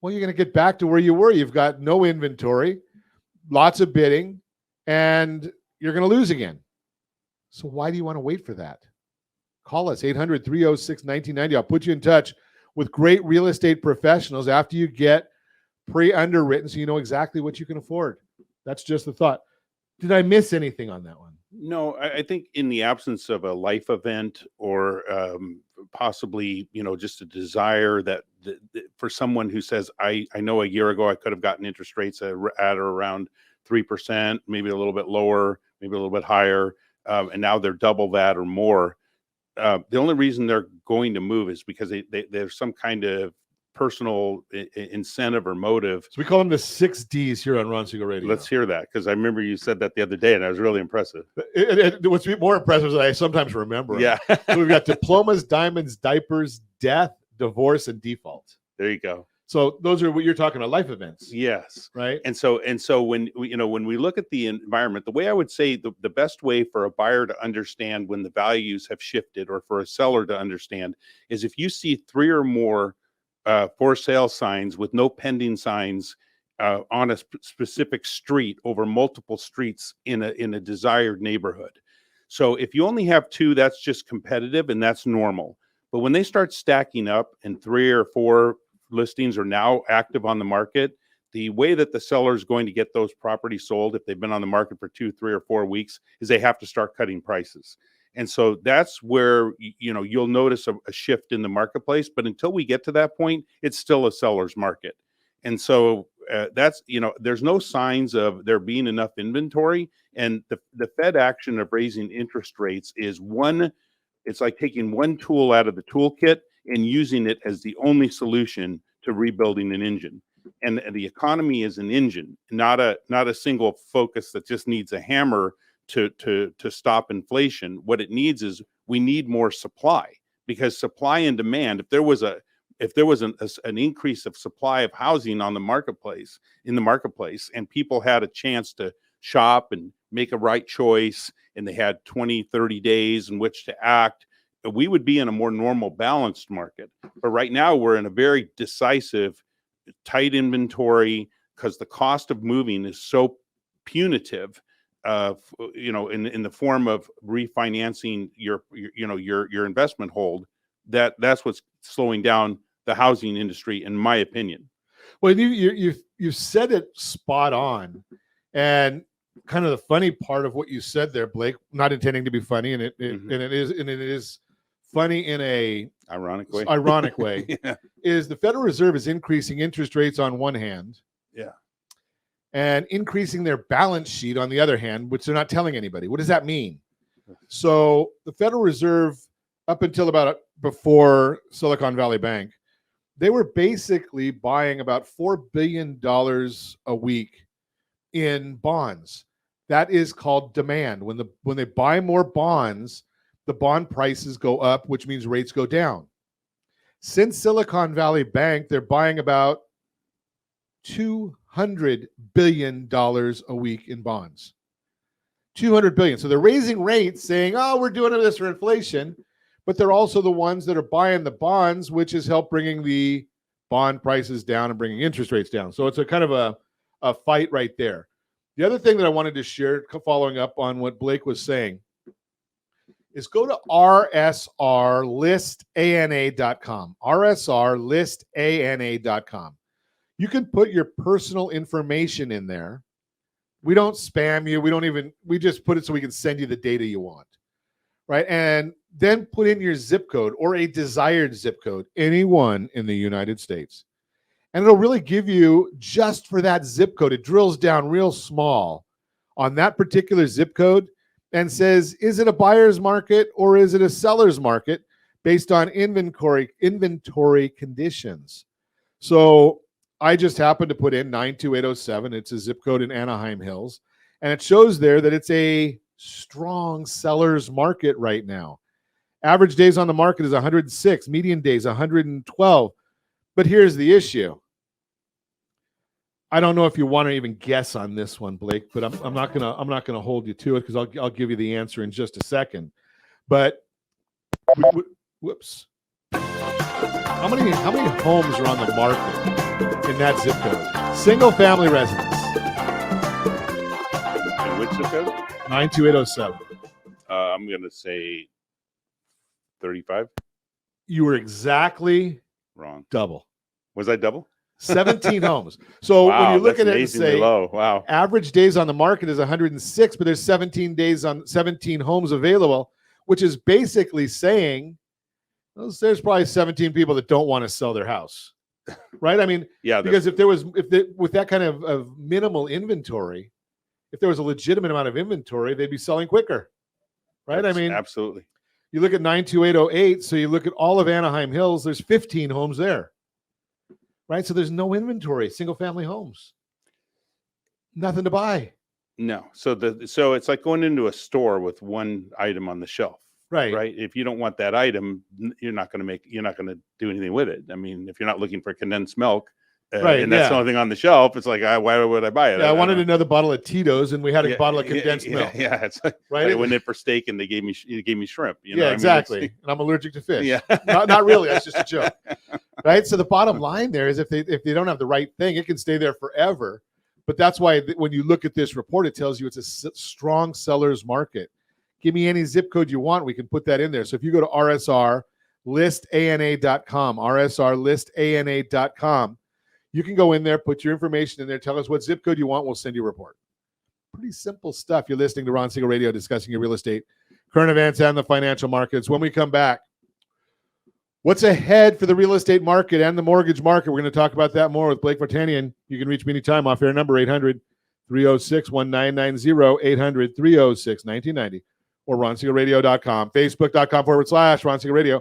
Well, you're going to get back to where you were. You've got no inventory. lots of bidding, and you're going to lose again. So why do you want to wait for that? Call us, 800-306-1990. I'll put you in touch with great real estate professionals after you get pre-underwritten so you know exactly what you can afford. That's just the thought. Did I miss anything on that one? No, I think in the absence of a life event or possibly, just a desire that for someone who says, I know a year ago I could have gotten interest rates at or around 3%, maybe a little bit lower, maybe a little bit higher, and now they're double that or more. The only reason they're going to move is because there's some kind of personal incentive or motive. So we call them the 6 Ds here on Ron Siegel Radio. Let's hear that, because I remember you said that the other day, and that was really impressive. What's more impressive is that I sometimes remember. Yeah. So we've got diplomas, diamonds, diapers, death, divorce, and default. There you go. So those are what you're talking about, life events. Yes. Right. And so when we look at the environment, the way I would say the best way for a buyer to understand when the values have shifted, or for a seller to understand, is if you see 3 or more for sale signs with no pending signs on a specific street over multiple streets in a desired neighborhood. So if you only have 2, that's just competitive and that's normal. But when they start stacking up and 3 or 4 listings are now active on the market, the way that the seller is going to get those properties sold, if they've been on the market for 2, 3, or 4 weeks, is they have to start cutting prices. And so that's where, you'll notice a shift in the marketplace. But until we get to that point, it's still a seller's market. And so that's, there's no signs of there being enough inventory. And the Fed action of raising interest rates is it's like taking one tool out of the toolkit and using it as the only solution to rebuilding an engine. And the economy is an engine, not a single focus that just needs a hammer to stop inflation. What it needs is, we need more supply, because supply and demand, if there was an increase of supply of housing in the marketplace, and people had a chance to shop and make a right choice, and they had 20, 30 days in which to act, we would be in a more normal, balanced market. But right now we're in a very decisive, tight inventory, because the cost of moving is so punitive, in the form of refinancing your investment hold, that's what's slowing down the housing industry, in my opinion. Well, you said it spot on, and kind of the funny part of what you said there, Blake, not intending to be funny, and it is funny in a ironic way, yeah, is the Federal Reserve is increasing interest rates on one hand, yeah, and increasing their balance sheet on the other hand, which they're not telling anybody. What does that mean? So the Federal Reserve, up until before Silicon Valley Bank, they were basically buying about $4 billion a week in bonds. That is called demand. When they buy more bonds, the bond prices go up, which means rates go down. Since Silicon Valley Bank, they're buying about $200 billion a week in bonds. $200 billion. So they're raising rates, saying, oh, we're doing this for inflation, but they're also the ones that are buying the bonds, which has helped bringing the bond prices down and bringing interest rates down. So it's a kind of a fight right there. The other thing that I wanted to share, following up on what Blake was saying, is go to rslistana.com. rslistana.com. You can put your personal information in there. We don't spam you. We just put it so we can send you the data you want, right? And then put in your zip code or a desired zip code, any one in the United States. And it'll really give you, just for that zip code, it drills down real small on that particular zip code and says, is it a buyer's market or is it a seller's market based on inventory conditions? So I just happened to put in 92807. It's a zip code in Anaheim Hills. And it shows there that it's a strong seller's market right now. Average days on the market is 106, median days 112. But here's the issue. I don't know if you want to even guess on this one, Blake, but I'm not gonna hold you to it, because I'll give you the answer in just a second. But whoops, how many homes are on the market in that zip code? Single family residence. zip code? 92807. I'm going to say 35. You were exactly Wrong. double. Was I double? 17 homes. So Wow, when you look that's at it and amazingly say low. Wow. average days on the market is 106, but there's 17 days on 17 homes available, which is basically saying there's probably 17 people that don't want to sell their house, right? I mean, Yeah. because with that kind of minimal inventory, if there was a legitimate amount of inventory, they'd be selling quicker, right? I mean, absolutely. You look at 92808, so you look at all of Anaheim Hills, there's 15 homes there, right? So there's no inventory, single family homes, nothing to buy. No. So it's like going into a store with one item on the shelf. Right. Right. If you don't want that item, you're not going to do anything with it. I mean, if you're not looking for condensed milk, Right, and that's the only thing on the shelf, it's like, why would I buy it? Yeah, I wanted another bottle of Tito's, and we had a Yeah, bottle of condensed milk. Yeah, it's like, Right? I went in for steak, and they gave me shrimp. You know? Yeah, I mean, exactly. it's- And I'm allergic to fish. Yeah. not really. That's just a joke, right? So the bottom line there is if they don't have the right thing, it can stay there forever. But that's why when you look at this report, it tells you it's a strong seller's market. Give me any zip code you want, we can put that in there. So if you go to rsrlistana.com, rsrlistana.com, you can go in there, put your information in there, tell us what zip code you want, we'll send you a report. Pretty simple stuff. You're listening to Ron Siegel Radio discussing your real estate, current events, and the financial markets. When we come back, what's ahead for the real estate market and the mortgage market? We're going to talk about that more with Blake Vartanian. You can reach me anytime off air number 800-306-1990, 800-306-1990, or ronsiegelradio.com, facebook.com/Ron Siegel Radio.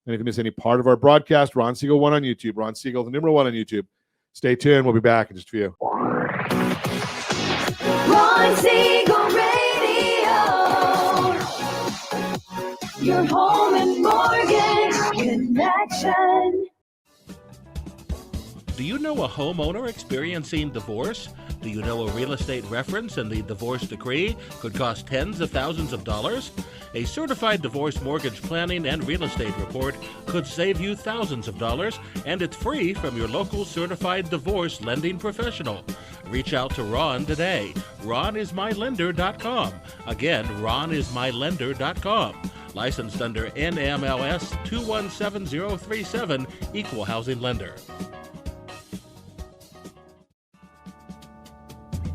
And if you miss any part of our broadcast, Ron Siegel 1 on YouTube, Ron Siegel, the number 1 on YouTube. Stay tuned. We'll be back in just a few. Ron Siegel Radio. Your home and mortgage connection. Do you know a homeowner experiencing divorce? Do you know a real estate reference and the divorce decree could cost tens of thousands of dollars? A certified divorce mortgage planning and real estate report could save you thousands of dollars, and it's free from your local certified divorce lending professional. Reach out to Ron today. RonIsMyLender.com. Again, RonIsMyLender.com. Licensed under NMLS 217037, Equal Housing Lender.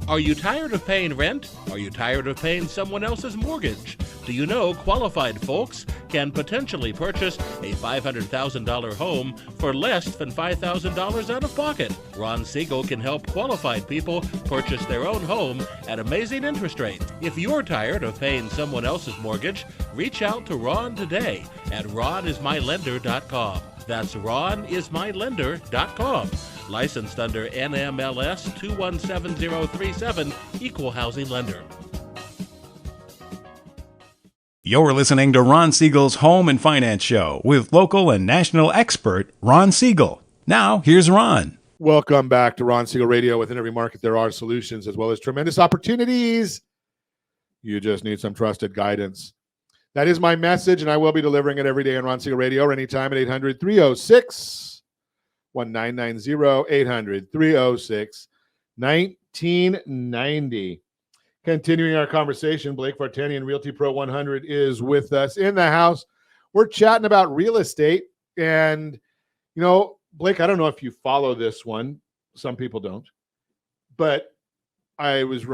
Are you tired of paying rent? Are you tired of paying someone else's mortgage? Do you know qualified folks can potentially purchase a $500,000 home for less than $5,000 out of pocket? Ron Siegel can help qualified people purchase their own home at amazing interest rates. If you're tired of paying someone else's mortgage, reach out to Ron today at RonIsMyLender.com. That's RonIsMyLender.com. Licensed under NMLS 217037, Equal Housing Lender. You're listening to Ron Siegel's Home and Finance Show with local and national expert Ron Siegel. Now, here's Ron. Welcome back to Ron Siegel Radio. Within every market, there are solutions as well as tremendous opportunities. You just need some trusted guidance. That is my message, and I will be delivering it every day on Ron Siegel Radio or anytime at 800-306-1990, 800-306-1990. Continuing our conversation, Blake Vartanian, Realty Pro 100, is with us in the house. We're chatting about real estate. And, you know, Blake, I don't know if you follow this one. Some people don't. But I was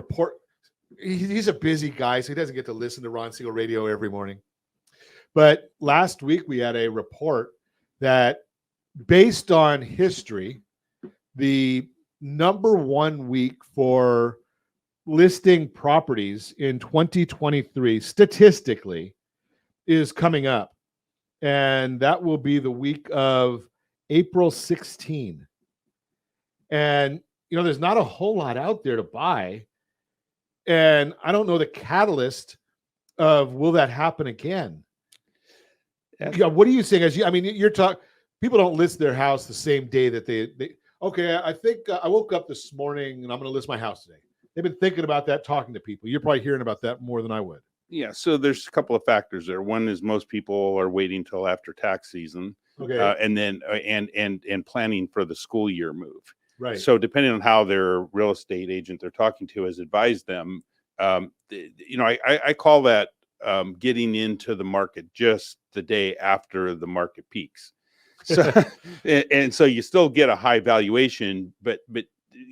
he's a busy guy, so he doesn't get to listen to Ron Siegel Radio every morning. But last week we had a report that, based on history, the number one week for listing properties in 2023 statistically is coming up, and that will be the week of April 16. And you know, there's not a whole lot out there to buy, and I don't know the catalyst of will that happen again. Yeah, what are you saying? You're talking, people don't list their house the same day that they okay, I think I woke up this morning and I'm going to list my house today. They've been thinking about that, talking to people. You're probably hearing about that more than I would. Yeah, so there's a couple of factors there. One is most people are waiting till after tax season, Okay. and then and planning for the school year move. Right. So depending on how their real estate agent they're talking to has advised them, I call that getting into the market just the day after the market peaks. So, and so you still get a high valuation, but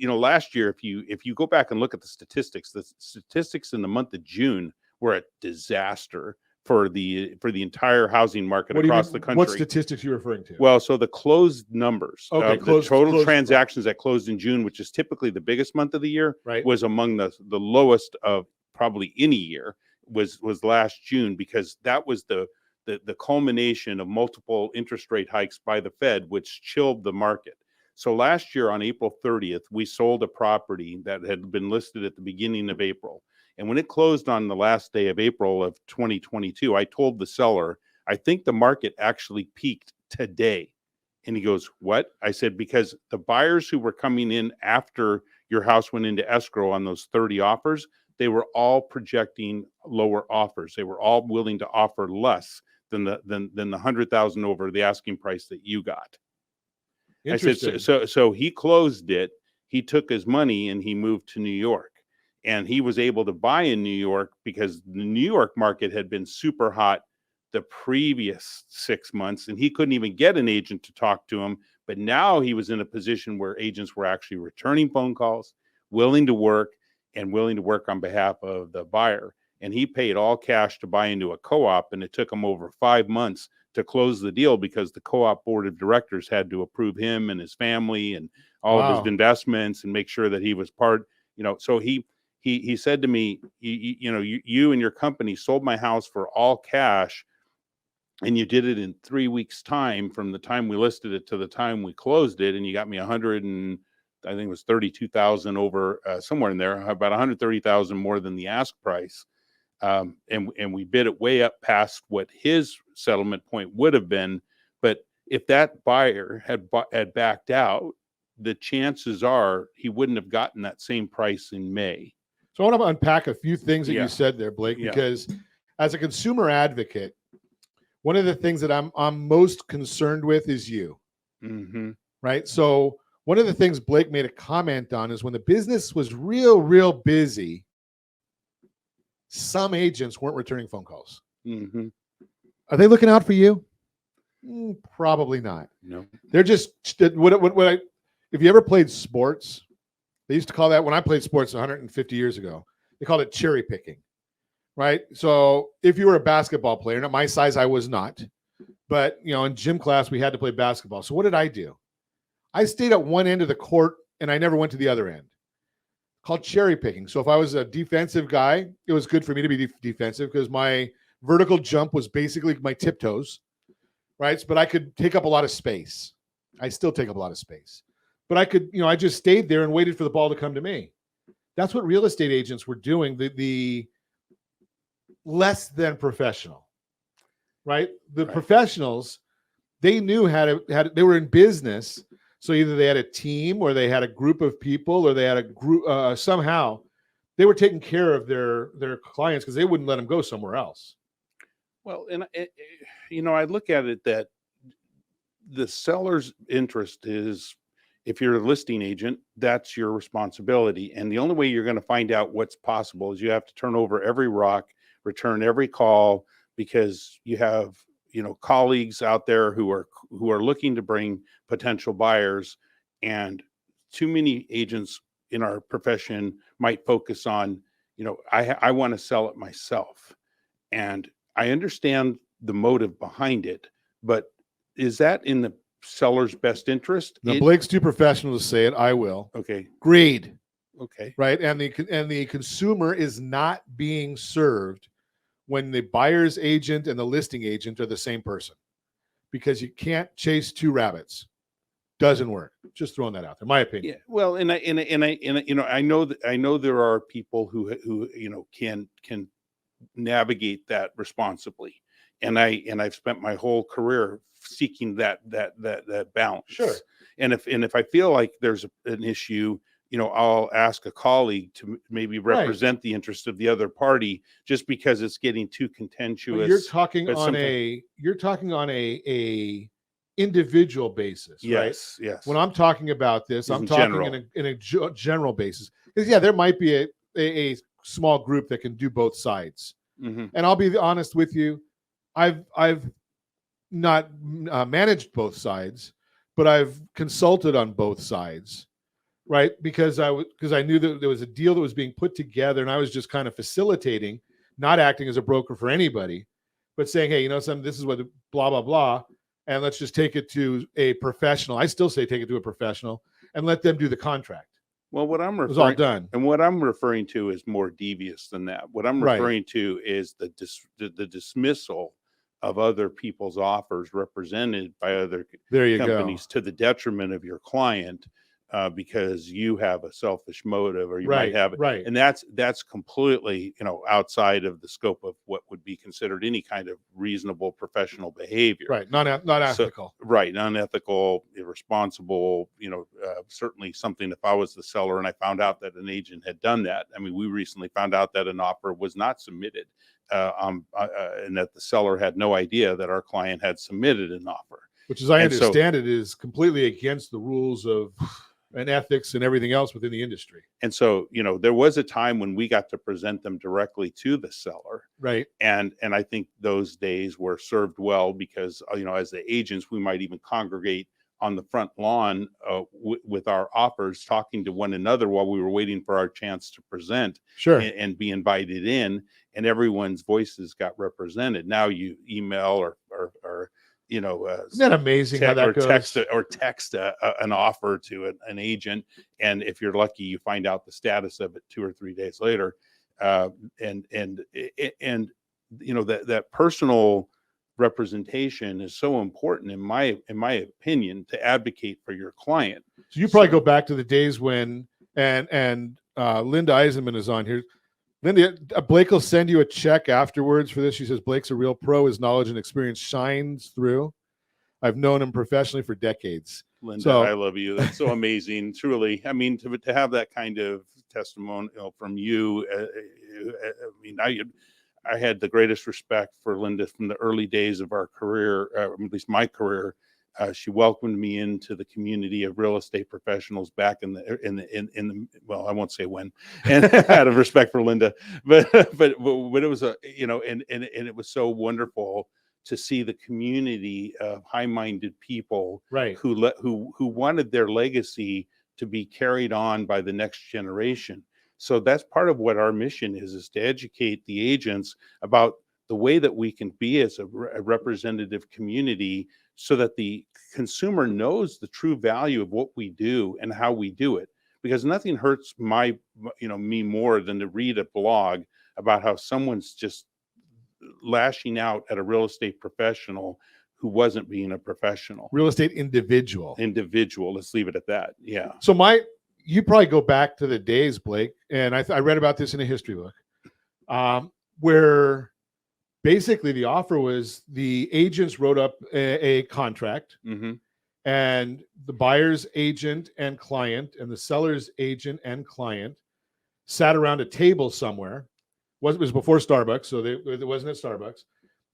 last year, if you go back and look at the statistics in the month of June were a disaster for the entire housing market across the country. What statistics are you referring to? Well, so the closed numbers, Okay, the total transactions that closed in June, which is typically the biggest month of the year, right, was among the lowest of probably any year. Was last June, because that was the culmination of multiple interest rate hikes by the Fed, which chilled the market. So last year on April 30th, we sold a property that had been listed at the beginning of April. And when it closed on the last day of April of 2022, I told the seller, I think the market actually peaked today. And he goes, what? I said, because the buyers who were coming in after your house went into escrow on those 30 offers, they were all projecting lower offers. They were all willing to offer less than the 100,000 over the asking price that you got. I said, so he closed it. He took his money and he moved to New York, and he was able to buy in New York because the New York market had been super hot the previous 6 months, and he couldn't even get an agent to talk to him. But now he was in a position where agents were actually returning phone calls, willing to work on behalf of the buyer. And he paid all cash to buy into a co-op, and it took him over 5 months to close the deal because the co-op board of directors had to approve him and his family and all of his investments and make sure that he was part, so he said to me, you and your company sold my house for all cash, and you did it in 3 weeks time from the time we listed it to the time we closed it. And you got me 100 and I think it was 32,000 over somewhere in there, about 130,000 more than the ask price. And we bid it way up past what his settlement point would have been. But if that buyer had backed out, the chances are he wouldn't have gotten that same price in May. So I want to unpack a few things that you said there, Blake, because as a consumer advocate, one of the things that I'm most concerned with is you, right? So one of the things Blake made a comment on is when the business was real busy, some agents weren't returning phone calls. Are they looking out for you? Probably not. No. They're just if you ever played sports, they used to call that, when I played sports 150 years ago, they called it cherry picking, right? So if you were a basketball player, not my size, I was not, but in gym class, we had to play basketball. So what did I do? I stayed at one end of the court and I never went to the other end. Called cherry picking. So if I was a defensive guy, it was good for me to be defensive because my vertical jump was basically my tiptoes, right? But I could take up a lot of space. I still take up a lot of space. But I could, I just stayed there and waited for the ball to come to me. That's what real estate agents were doing, the less than professional, right? The professionals, they knew how to, they were in business. So either they had a team or they had a group of people or they had a group, somehow they were taking care of their clients because they wouldn't let them go somewhere else. Well, and I look at it that the seller's interest is, if you're a listing agent, that's your responsibility. And the only way you're going to find out what's possible is you have to turn over every rock, return every call, because you have, colleagues out there who are looking to bring potential buyers. And too many agents in our profession might focus on, I want to sell it myself. And I understand the motive behind it, but is that in the seller's best interest? Now, Blake's too professional to say it. I will. Okay. Greed. Okay. Right. And the consumer is not being served when the buyer's agent and the listing agent are the same person, because you can't chase two rabbits. Doesn't work. Just throwing that out there, my opinion. Yeah. Well, and I know there are people who can navigate that responsibly. And I've spent my whole career seeking that balance. Sure. And if I feel like there's an issue, I'll ask a colleague to maybe represent the interest of the other party, just because it's getting too contentious. But you're talking on a individual basis, right? Yes. When I'm talking about this, I'm talking in a general basis. Because there might be a small group that can do both sides. Mm-hmm. And I'll be honest with you, I've not managed both sides, but I've consulted on both sides, right? Because I knew that there was a deal that was being put together, and I was just kind of facilitating, not acting as a broker for anybody, but saying, hey, something, this is what blah blah blah, and let's just take it to a professional. I still say take it to a professional and let them do the contract. Well, what I'm It was all done. and what I'm referring to is more devious than that. What I'm Right. referring to is the dismissal of other people's offers represented by other There you companies to the detriment of your client, because you have a selfish motive, or you might have it. Right. And that's completely, outside of the scope of what would be considered any kind of reasonable professional behavior. Right. Not ethical. Right. Unethical, irresponsible, certainly something. If I was the seller and I found out that an agent had done that, I mean, we recently found out that an offer was not submitted, and that the seller had no idea that our client had submitted an offer. Which, as I understand it, is completely against the rules of and ethics and everything else within the industry. And so, there was a time when we got to present them directly to the seller. Right. And I think those days were served well because, as the agents, we might even congregate on the front lawn with our offers, talking to one another while we were waiting for our chance to present. Sure. And be invited in, and everyone's voices got represented. Now you email or Isn't that amazing how that goes? Text an offer to an agent, and if you're lucky, you find out the status of it 2 or 3 days later. And that personal representation is so important, in my opinion, to advocate for your client. So you probably go back to the days when and Linda Eisenman is on here. Linda, Blake will send you a check afterwards for this. She says Blake's a real pro. His knowledge and experience shines through. I've known him professionally for decades. Linda, I love you. That's so amazing. Truly. I mean, to have that kind of testimonial from you, I had the greatest respect for Linda from the early days of our career, at least my career. She welcomed me into the community of real estate professionals back in the well, I won't say when, and out of respect for Linda, but it was and it was so wonderful to see the community of high-minded people, right, who wanted their legacy to be carried on by the next generation. So that's part of what our mission is to educate the agents about the way that we can be as a representative community, so that the consumer knows the true value of what we do and how we do it. Because nothing hurts me more than to read a blog about how someone's just lashing out at a real estate professional who wasn't being a professional. Real estate individual. Let's leave it at that. Yeah. So you probably go back to the days, Blake, and I read about this in a history book, where basically the offer was the agents wrote up a contract, mm-hmm. and the buyer's agent and client and the seller's agent and client sat around a table somewhere. It was before Starbucks, so it wasn't at Starbucks,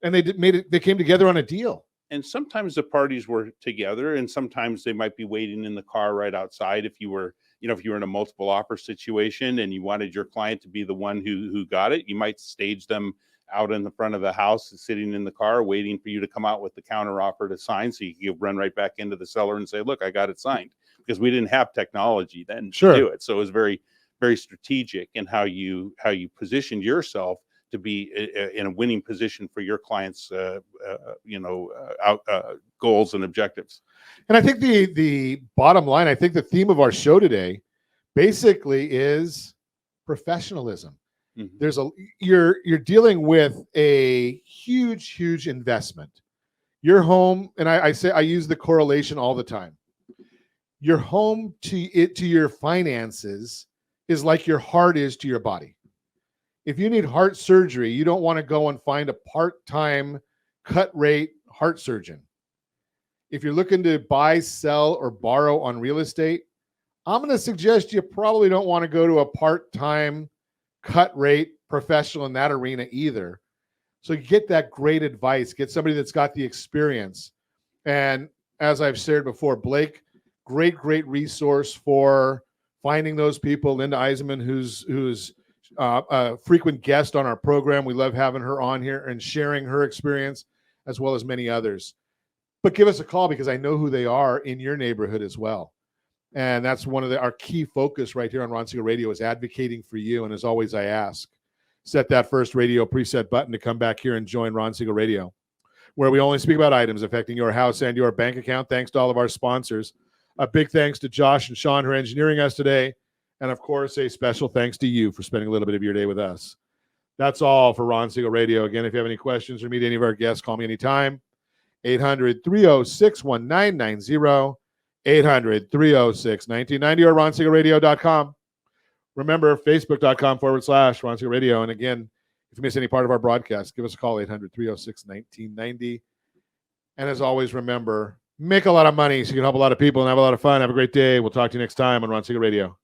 and they came together on a deal. And sometimes the parties were together, and sometimes they might be waiting in the car right outside. If you were in a multiple offer situation and you wanted your client to be the one who got it, you might stage them out in the front of the house, sitting in the car, waiting for you to come out with the counter offer to sign, so you could run right back into the seller and say, "Look, I got it signed," because we didn't have technology then to do it. So it was very, very strategic in how you positioned yourself to be in a winning position for your clients' goals and objectives. And I think the bottom line, I think the theme of our show today basically is professionalism. Mm-hmm. You're dealing with a huge investment. Your home, and I use the correlation all the time. Your home to your finances is like your heart is to your body. If you need heart surgery, you don't want to go and find a part-time cut rate heart surgeon. If you're looking to buy, sell, or borrow on real estate, I'm going to suggest you probably don't want to go to a part-time cut rate professional in that arena either. So get that great advice. Get somebody that's got the experience. And as I've shared before, Blake, great resource for finding those people. Linda Eisenman, who's a frequent guest on our program. We love having her on here and sharing her experience as well as many others. But give us a call because I know who they are in your neighborhood as well. And that's one of our key focus right here on Ron Siegel Radio is advocating for you. And as always, I ask, set that first radio preset button to come back here and join Ron Siegel Radio, where we only speak about items affecting your house and your bank account. Thanks to all of our sponsors. A big thanks to Josh and Sean who are engineering us today. And of course, a special thanks to you for spending a little bit of your day with us. That's all for Ron Siegel Radio. Again, if you have any questions or meet any of our guests, call me anytime. 800-306-1990, 800-306-1990, or RonSiegelRadio.com. Remember, Facebook.com/Ron Siegel Radio. And again, if you miss any part of our broadcast, give us a call, 800-306-1990. And as always, remember, make a lot of money so you can help a lot of people and have a lot of fun. Have a great day. We'll talk to you next time on Ron Siegel Radio.